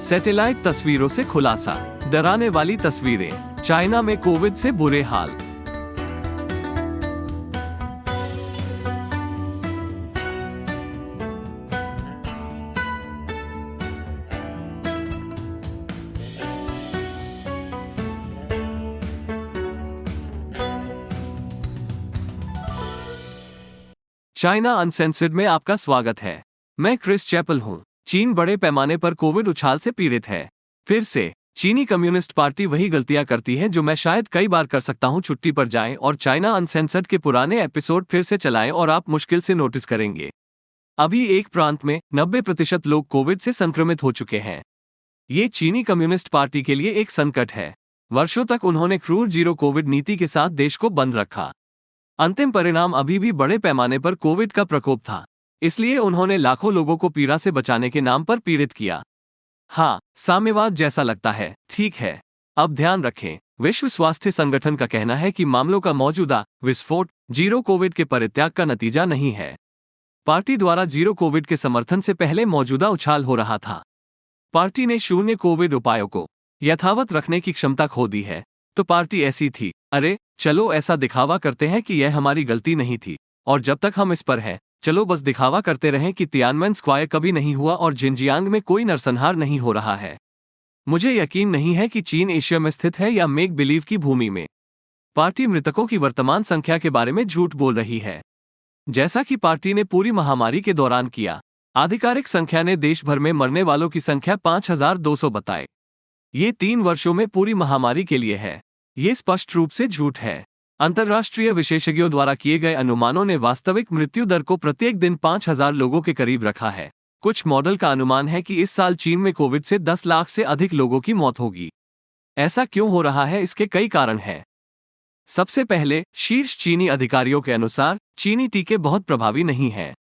Satellite तस्वीरों से खुलासा, डराने वाली तस्वीरें, चाइना में कोविड से बुरे हाल। चाइना अनसेंसर्ड में आपका स्वागत है। मैं क्रिस चैपल हूं। चीन बड़े पैमाने पर कोविड उछाल से पीड़ित है। फिर से चीनी कम्युनिस्ट पार्टी वही गलतियां करती है जो मैं शायद कई बार कर सकता हूं। छुट्टी पर जाएं और चाइना अनसेंसर्ड के पुराने एपिसोड फिर से चलाएं और आप मुश्किल से नोटिस करेंगे। अभी एक प्रांत में 90% लोग कोविड से संक्रमित हो चुके हैं। ये चीनी कम्युनिस्ट पार्टी के लिए एक संकट है। वर्षों तक उन्होंने क्रूर जीरो कोविड नीति के साथ देश को बंद रखा। अंतिम परिणाम अभी भी बड़े पैमाने पर कोविड का प्रकोप था। इसलिए उन्होंने लाखों लोगों को पीड़ा से बचाने के नाम पर पीड़ित किया। हाँ, साम्यवाद जैसा लगता है, ठीक है। अब ध्यान रखें, विश्व स्वास्थ्य संगठन का कहना है कि मामलों का मौजूदा विस्फोट जीरो कोविड के परित्याग का नतीजा नहीं है। पार्टी द्वारा जीरो कोविड के समर्थन से पहले मौजूदा उछाल हो रहा था। पार्टी ने शून्य कोविड उपायों को यथावत रखने की क्षमता खो दी है। तो पार्टी ऐसी थी, अरे चलो ऐसा दिखावा करते हैं कि यह हमारी गलती नहीं थी, और जब तक हम इस पर हैं, चलो बस दिखावा करते रहें कि तियानमेन स्क्वायर कभी नहीं हुआ और जिनजियांग में कोई नरसंहार नहीं हो रहा है। मुझे यकीन नहीं है कि चीन एशिया में स्थित है या मेक बिलीव की भूमि में। पार्टी मृतकों की वर्तमान संख्या के बारे में झूठ बोल रही है, जैसा कि पार्टी ने पूरी महामारी के दौरान किया। आधिकारिक संख्या ने देश भर में मरने वालों की संख्या 5200 बताए। ये 3 वर्षों में पूरी महामारी के लिए है। ये स्पष्ट रूप से झूठ है। अंतर्राष्ट्रीय विशेषज्ञों द्वारा किए गए अनुमानों ने वास्तविक मृत्यु दर को प्रत्येक दिन 5000 लोगों के करीब रखा है। कुछ मॉडल का अनुमान है कि इस साल चीन में कोविड से 10 लाख से अधिक लोगों की मौत होगी। ऐसा क्यों हो रहा है? इसके कई कारण हैं। सबसे पहले, शीर्ष चीनी अधिकारियों के अनुसार चीनी टीके बहुत प्रभावी नहीं हैं।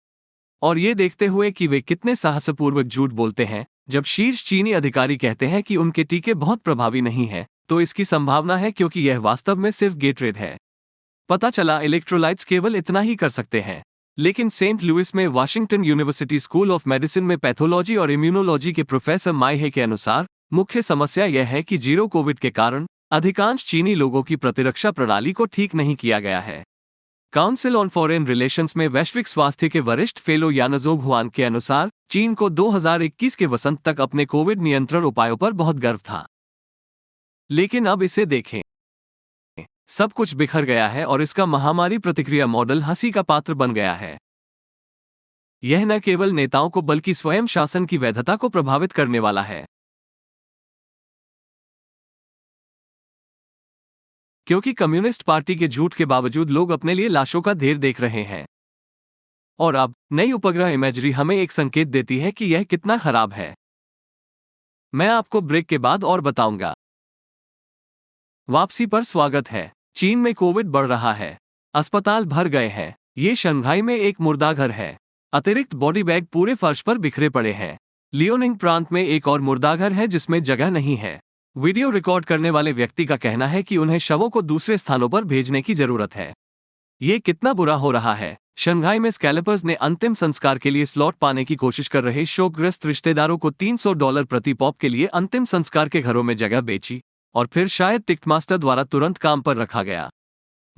और ये देखते हुए कि वे कितने साहसपूर्वक झूठ बोलते हैं, जब शीर्ष चीनी अधिकारी कहते हैं कि उनके टीके बहुत प्रभावी नहीं हैं, तो इसकी संभावना है क्योंकि यह वास्तव में सिर्फ गेटरेड है। पता चला इलेक्ट्रोलाइट्स केवल इतना ही कर सकते हैं। लेकिन सेंट लुइस में Washington university school of medicine में पैथोलॉजी और इम्यूनोलॉजी के प्रोफेसर माई हे के अनुसार मुख्य समस्या यह है कि जीरो कोविड के कारण अधिकांश चीनी लोगों की प्रतिरक्षा प्रणाली को ठीक नहीं किया गया है। काउंसिल ऑन फॉरेन रिलेशंस में वैश्विक स्वास्थ्य के वरिष्ठ फेलो यानजोग हुआन के अनुसार चीन को 2021 के वसंत तक अपने कोविड नियंत्रण उपायों पर बहुत गर्व था। लेकिन अब इसे देखें, सब कुछ बिखर गया है और इसका महामारी प्रतिक्रिया मॉडल हंसी का पात्र बन गया है। यह न केवल नेताओं को बल्कि स्वयं शासन की वैधता को प्रभावित करने वाला है। क्योंकि कम्युनिस्ट पार्टी के झूठ के बावजूद लोग अपने लिए लाशों का ढेर देख रहे हैं। और अब नई उपग्रह इमेजरी हमें एक संकेत देती है कि यह कितना खराब है। मैं आपको ब्रेक के बाद और बताऊंगा। वापसी पर स्वागत है। चीन में कोविड बढ़ रहा है। अस्पताल भर गए हैं। ये शंघाई में एक मुर्दाघर है। अतिरिक्त बॉडी बैग पूरे फर्श पर बिखरे पड़े हैं। लियोनिंग प्रांत में एक और मुर्दाघर है जिसमें जगह नहीं है। वीडियो रिकॉर्ड करने वाले व्यक्ति का कहना है कि उन्हें शवों को दूसरे स्थानों पर भेजने की जरूरत है। ये कितना बुरा हो रहा है। शंघाई में स्कैल्पर्स ने अंतिम संस्कार के लिए स्लॉट पाने की कोशिश कर रहे शोकग्रस्त रिश्तेदारों को $300 प्रति पॉप के लिए अंतिम संस्कार के घरों में जगह बेची, और फिर शायद टिकटमास्टर द्वारा तुरंत काम पर रखा गया।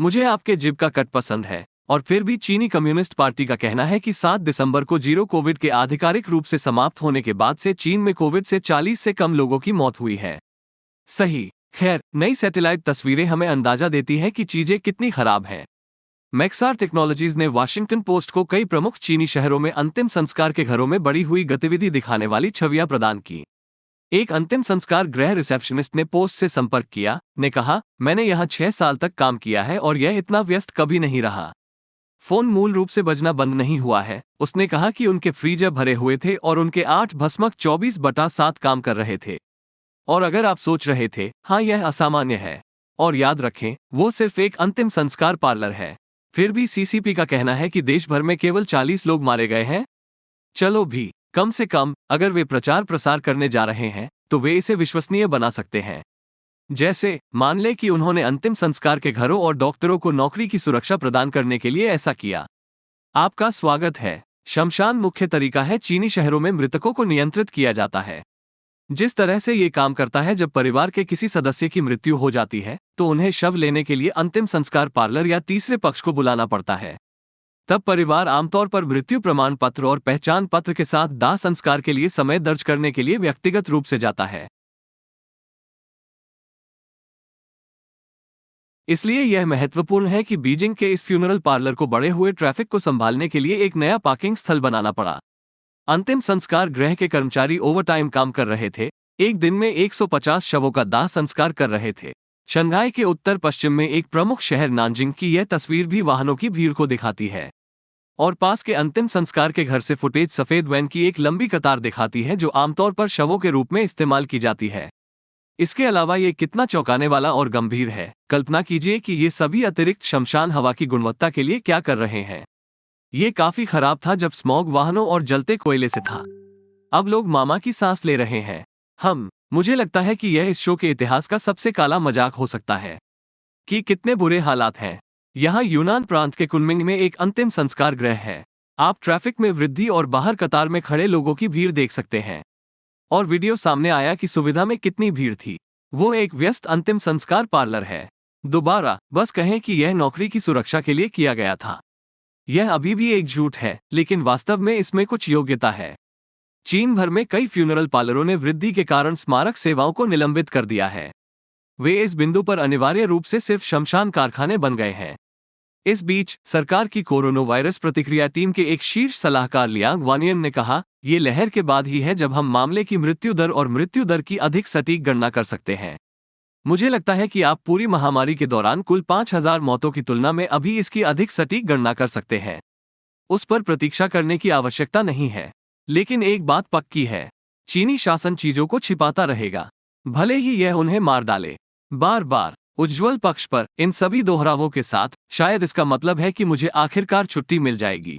मुझे आपके जिब का कट पसंद है। और फिर भी चीनी कम्युनिस्ट पार्टी का कहना है कि 7 दिसंबर को जीरो कोविड के आधिकारिक रूप से समाप्त होने के बाद से चीन में कोविड से 40 से कम लोगों की मौत हुई है। सही। खैर, नई सैटेलाइट तस्वीरें हमें अंदाजा देती हैं कि चीजें कितनी खराब हैं। मैक्सार टेक्नोलॉजीज ने वाशिंगटन पोस्ट को कई प्रमुख चीनी शहरों में अंतिम संस्कार के घरों में बढ़ी हुई गतिविधि दिखाने वाली छवियां प्रदान की। एक अंतिम संस्कार गृह रिसेप्शनिस्ट ने पोस्ट से संपर्क किया, ने कहा, मैंने यहाँ 6 साल तक काम किया है और यह इतना व्यस्त कभी नहीं रहा। फोन मूल रूप से बजना बंद नहीं हुआ है। उसने कहा कि उनके फ्रीजर भरे हुए थे और उनके 8 भस्मक 24/7 काम कर रहे थे। और अगर आप सोच रहे थे, हाँ यह असामान्य है, और याद रखें, वो सिर्फ एक अंतिम संस्कार पार्लर है। फिर भी सीसीपी का कहना है कि देश भर में केवल 40 लोग मारे गए हैं। चलो भी, कम से कम अगर वे प्रचार प्रसार करने जा रहे हैं तो वे इसे विश्वसनीय बना सकते हैं। जैसे मान लें कि उन्होंने अंतिम संस्कार के घरों और डॉक्टरों को नौकरी की सुरक्षा प्रदान करने के लिए ऐसा किया। आपका स्वागत है। शमशान मुख्य तरीका है। चीनी शहरों में मृतकों को नियंत्रित किया जाता है। जिस तरह से ये काम करता है, जब परिवार के किसी सदस्य की मृत्यु हो जाती है तो उन्हें शव लेने के लिए अंतिम संस्कार पार्लर या तीसरे पक्ष को बुलाना पड़ता है। तब परिवार आमतौर पर मृत्यु प्रमाण पत्र और पहचान पत्र के साथ दाह संस्कार के लिए समय दर्ज करने के लिए व्यक्तिगत रूप से जाता है। इसलिए यह महत्वपूर्ण है कि बीजिंग के इस फ्यूनरल पार्लर को बढ़े हुए ट्रैफिक को संभालने के लिए एक नया पार्किंग स्थल बनाना पड़ा। अंतिम संस्कार गृह के कर्मचारी ओवरटाइम काम कर रहे थे, एक दिन में 150 शवों का दाह संस्कार कर रहे थे। शंघाई के उत्तर पश्चिम में एक प्रमुख शहर नानजिंग की यह तस्वीर भी वाहनों की भीड़ को दिखाती है। और पास के अंतिम संस्कार के घर से फुटेज सफेद वैन की एक लंबी कतार दिखाती है जो आमतौर पर शवों के रूप में इस्तेमाल की जाती है। इसके अलावा ये कितना चौंकाने वाला और गंभीर है। कल्पना कीजिए कि ये सभी अतिरिक्त शमशान हवा की गुणवत्ता के लिए क्या कर रहे हैं। ये काफी खराब था जब स्मॉग वाहनों और जलते कोयले से था। अब लोग मामा की सांस ले रहे हैं। मुझे लगता है कि यह इस शो के इतिहास का सबसे काला मजाक हो सकता है कि कितने बुरे हालात हैं। यहाँ यूनान प्रांत के कुनमिंग में एक अंतिम संस्कार गृह है। आप ट्रैफिक में वृद्धि और बाहर कतार में खड़े लोगों की भीड़ देख सकते हैं। और वीडियो सामने आया कि सुविधा में कितनी भीड़ थी। वो एक व्यस्त अंतिम संस्कार पार्लर है। दोबारा बस कहें कि यह नौकरी की सुरक्षा के लिए किया गया था। यह अभी भी एक झूठ है, लेकिन वास्तव में इसमें कुछ योग्यता है। चीन भर में कई फ्यूनरल पार्लरों ने वृद्धि के कारण स्मारक सेवाओं को निलंबित कर दिया है। वे इस बिंदु पर अनिवार्य रूप से सिर्फ शमशान कारखाने बन गए हैं। इस बीच सरकार की कोरोना वायरस प्रतिक्रिया टीम के एक शीर्ष सलाहकार लियांग वानियन ने कहा, ये लहर के बाद ही है जब हम मामले की मृत्यु दर और मृत्यु दर की अधिक सटीक गणना कर सकते हैं। मुझे लगता है कि आप पूरी महामारी के दौरान कुल 5000 मौतों की तुलना में अभी इसकी अधिक सटीक गणना कर सकते हैं। उस पर प्रतीक्षा करने की आवश्यकता नहीं है। लेकिन एक बात पक्की है, चीनी शासन चीजों को छिपाता रहेगा, भले ही यह उन्हें मार डाले। बार बार उज्ज्वल पक्ष पर इन सभी दोहरावों के साथ शायद इसका मतलब है कि मुझे आखिरकार छुट्टी मिल जाएगी।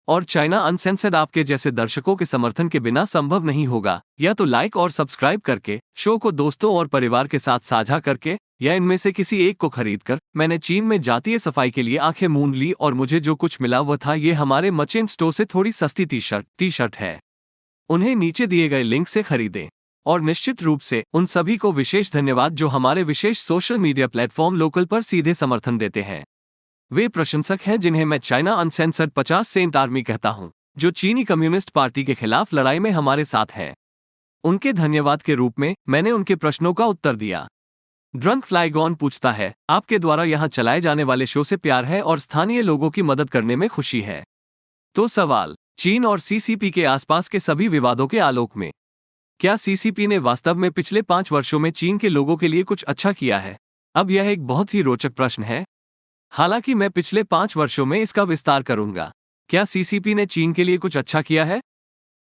और चाइना अनसेंसर्ड आपके जैसे दर्शकों के समर्थन के बिना संभव नहीं होगा। या तो लाइक और सब्सक्राइब करके, शो को दोस्तों और परिवार के साथ साझा करके, या इनमें से किसी एक को खरीदकर। मैंने चीन में जातीय सफाई के लिए आंखें मूंद ली और मुझे जो कुछ मिला वह था ये हमारे मर्चेंट स्टोर से थोड़ी सस्ती टी शर्ट है। उन्हें नीचे दिए गए लिंक से खरीदें। और निश्चित रूप से उन सभी को विशेष धन्यवाद जो हमारे विशेष सोशल मीडिया प्लेटफॉर्म लोकल पर सीधे समर्थन देते हैं। वे प्रशंसक हैं जिन्हें मैं चाइना अनसेंसर्ड 50 सेंट आर्मी कहता हूं, जो चीनी कम्युनिस्ट पार्टी के खिलाफ लड़ाई में हमारे साथ है। उनके धन्यवाद के रूप में मैंने उनके प्रश्नों का उत्तर दिया। ड्रंक फ्लाइगॉन पूछता है, आपके द्वारा यहाँ चलाए जाने वाले शो से प्यार है और स्थानीय लोगों की मदद करने में खुशी है। तो सवाल, चीन और सीसीपी के आसपास के सभी विवादों के आलोक में क्या सीसीपी ने वास्तव में पिछले 5 वर्षों में चीन के लोगों के लिए कुछ अच्छा किया है? अब यह एक बहुत ही रोचक प्रश्न है। हालांकि मैं पिछले 5 वर्षों में इसका विस्तार करूंगा। क्या सीसीपी ने चीन के लिए कुछ अच्छा किया है?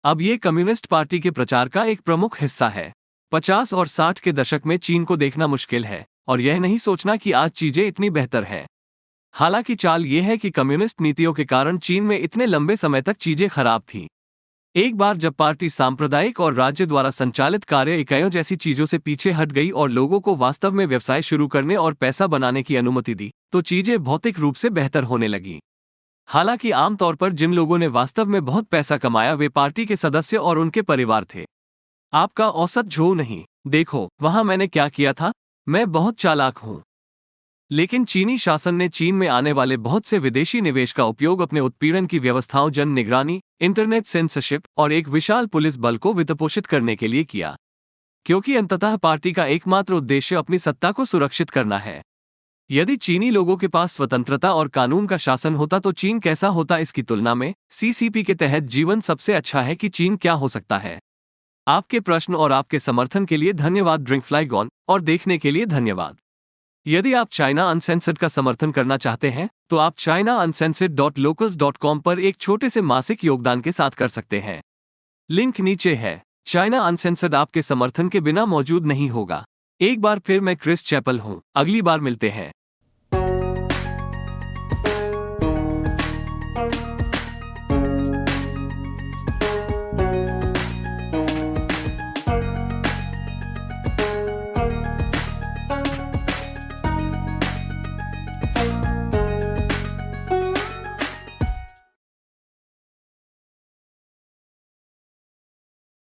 अब ये कम्युनिस्ट पार्टी के प्रचार का एक प्रमुख हिस्सा है। 50 और 60 के दशक में चीन को देखना मुश्किल है और यह नहीं सोचना कि आज चीजें इतनी बेहतर हैं। हालांकि चाल यह है कि कम्युनिस्ट नीतियों के कारण चीन में इतने लंबे समय तक चीजें खराब थीं। एक बार जब पार्टी सांप्रदायिक और राज्य द्वारा संचालित कार्य इकाइयों जैसी चीजों से पीछे हट गई और लोगों को वास्तव में व्यवसाय शुरू करने और पैसा बनाने की अनुमति दी, तो चीजें भौतिक रूप से बेहतर होने लगीं। हालांकि आमतौर पर जिन लोगों ने वास्तव में बहुत पैसा कमाया वे पार्टी के सदस्य और उनके परिवार थे। आपका औसत झो नहीं। देखो, वहां मैंने क्या किया था। मैं बहुत चालाक हूं। लेकिन चीनी शासन ने चीन में आने वाले बहुत से विदेशी निवेश का उपयोग अपने उत्पीड़न की व्यवस्थाओं, जन निगरानी, इंटरनेट सेंसरशिप और एक विशाल पुलिस बल को वित्तपोषित करने के लिए किया, क्योंकि अंततः पार्टी का एकमात्र उद्देश्य अपनी सत्ता को सुरक्षित करना है। यदि चीनी लोगों के पास स्वतंत्रता और कानून का शासन होता तो चीन कैसा होता? इसकी तुलना में सीसीपी के तहत जीवन सबसे अच्छा है कि चीन क्या हो सकता है। आपके प्रश्न और आपके समर्थन के लिए धन्यवाद ड्रिंक फ्लाइगॉन, और देखने के लिए धन्यवाद। यदि आप चाइना अनसेंसर्ड का समर्थन करना चाहते हैं तो आप chinauncensored.locals.com पर एक छोटे से मासिक योगदान के साथ कर सकते हैं। लिंक नीचे है। चाइना अनसेंसर्ड आपके समर्थन के बिना मौजूद नहीं होगा। एक बार फिर मैं क्रिस चैपल हूं। अगली बार मिलते हैं।